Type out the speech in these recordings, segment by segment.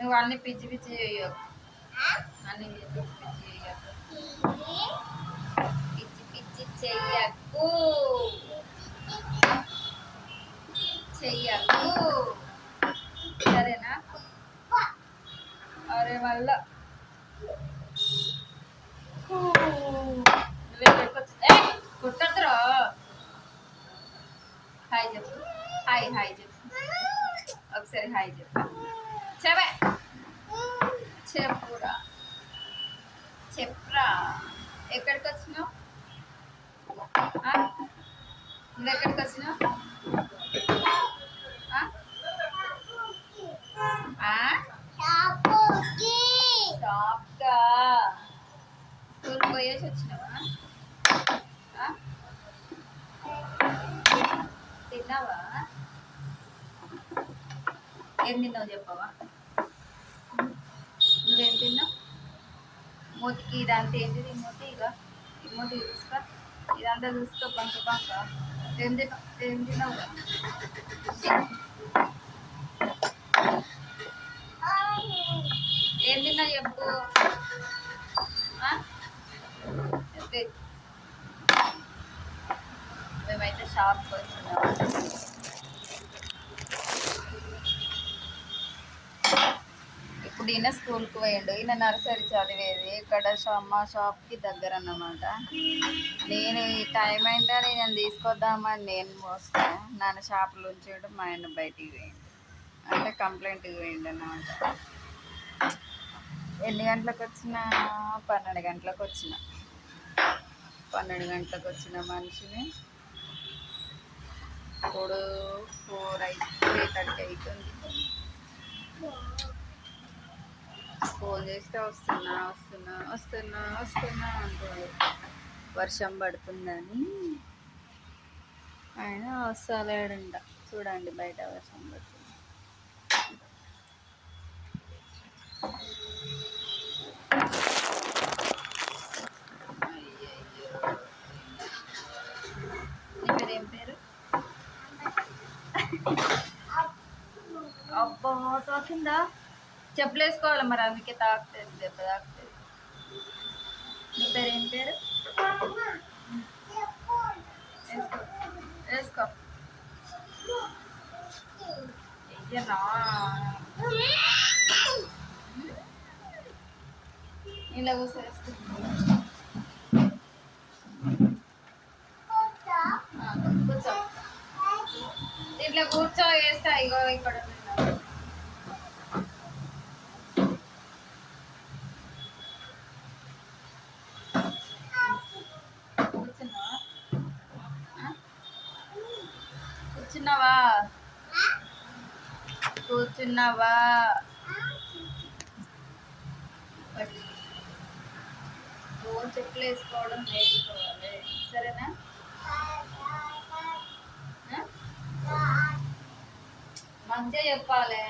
నువ్వు అన్ని పిచ్చి పిచ్చి చేయకు, అన్ని పిచ్చి పిచ్చి చేయకు, పిచ్చి పిచ్చి చెయ్యకు, చెయ్యకు, సరేనా? అరే వల్ల కుట్టద్దురా. హాయ్ చెప్పు, హాయ్ హాయ్ చెప్పు, ఒకసారి హాయ్ చెప్పు. చెప్పే, చెప్పురా, చెప్పురా. ఎక్కడికి వచ్చినావు? నువ్వు ఎక్కడికి వచ్చినావు? షాప్గా స్కూల్కి పోయేసి వచ్చినావా? తిన్నావా? ఏం తిన్నావు చెప్పవా? నువ్వేం తిన్నావు? మూతికి ఇదంతా ఏంటిది? మూతి ఇక ఈ మూతి చూసుకో, ఇదంతా చూసుకో. బంక బంక ఏం తిన్నావు? ఏం తిన్నావురా? ఏం తిన్నా చెప్పు. మేమైతే షాప్కి వచ్చినాం. ఇప్పుడు ఈయన స్కూల్కి పోయిండు. ఈయన నర్సరీ చదివేది ఇక్కడ మా షాప్కి దగ్గర అన్నమాట. నేను ఈ టైం అయిందని నేను తీసుకొద్దామని నేను వస్తాను. నన్ను షాపులో ఉంచాడు, మా ఆయన బయటికి పోయిండు, అంటే కంప్లైంట్కి పోయిండు అన్నమాట. ఎన్ని గంటలకు వచ్చిన? 12 గంటలకు వచ్చిన. 12 గంటలకు వచ్చిన మనిషిని ఇప్పుడు 3:30 అవుతుంది. ఫోన్ చేస్తే వస్తున్నా వస్తున్నా వస్తున్నా వస్తున్నా అంటుంది. వర్షం పడుతుందని ఆయన వస్తలేడంట. చూడండి బయట వర్షం పడుతుంది. ఏం పేరు? అబ్బా తాకిందా? చెప్పులు వేసుకోవాలి మరి, అందుకే తాకుతుంది, దెబ్బ తాకుతుంది. నీ పేరు ఏం పేరు? వేసుకో వేసుకో. ఇలా కూర్చో, కూర్చో, ఇట్లా కూర్చో, వేస్తా. ఇగో ఇక్కడ కూర్చున్నావా? కూర్చున్నావా? రోజు చెప్పులు వేసుకోవడం నేర్చుకోవాలి, సరేనా? మంచిగా చెప్పాలి.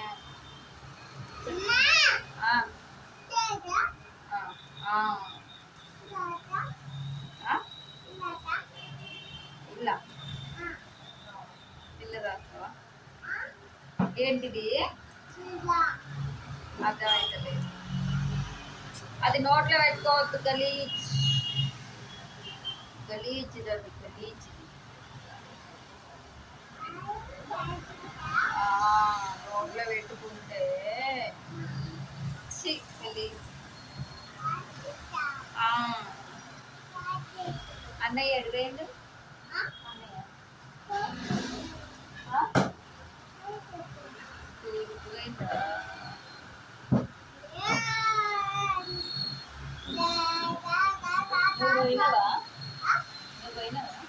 ఇలా ఇల్లు రాస్తావా? ఏంటిది? అర్థమవుతలేదు. అది నోట్లో పెట్టుకోవద్దు, గలీజ్ గలీజ్ గలీజ్. నోట్లో పెట్టుకుంటే గలీజ్. అన్నయ్య ఎడిపోయిండు? అన్నయ్య స్కూల్కి పోయిందా? నువ్వు పోయినావా? నువ్వు పోయినావా?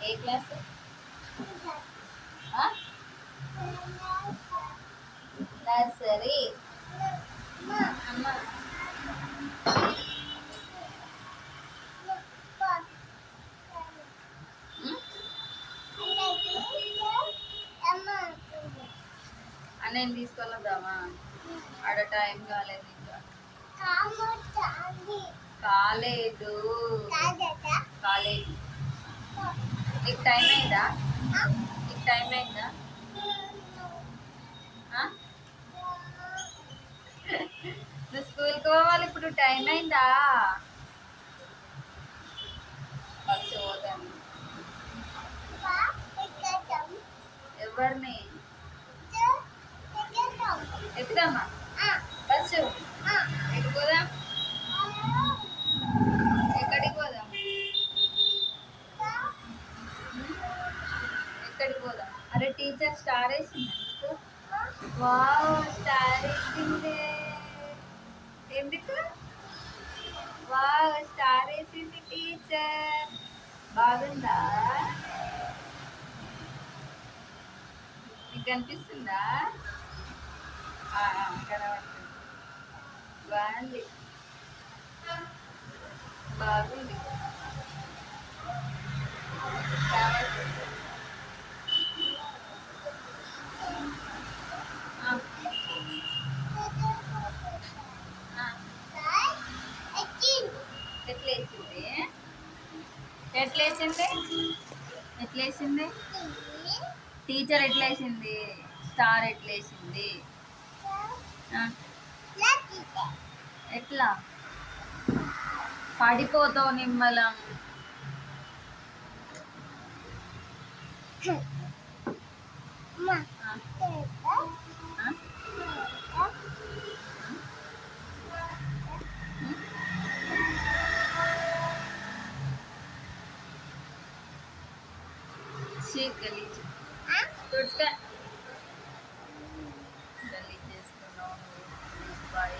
ఏ క్లాస్? నర్సరీ. అమ్మ అన్నయ్య తీసుకొని వద్దామా? ఆడ టైం కాలేదు ఇంకా. కాలేదు కాలేదు. నీకు టైం అయిందా? నీకు టైం అయిందా? టైం అయిందా? బస్సు పోతాను. ఎవరిని ఎక్కుదామా? బస్సు ఎటు పోదాం? ఎక్కడికి పోదాం? ఎక్కడికి పోదాం? అరే టీచర్ స్టార్ వేసింది. వావ్ స్టార్ వేసింది. ఎందుకు? వావ్ స్టార్ వేసింది టీచర్. బాగుందా? నీకు కనిపిస్తుందా? కనబడుతుంది. బాగుంది. బాగుంది. ఎట్లేసింది? ఎట్లేసింది? ఎట్లేసింది? టీచర్ ఎట్లేసింది? స్టార్ ఎట్లేసింది? ఎట్లా? పడిపోతావు నిమ్మలం. గలీజ్ తుడుచుకో. గలీజ్ చేస్తున్నావు. బాయ్.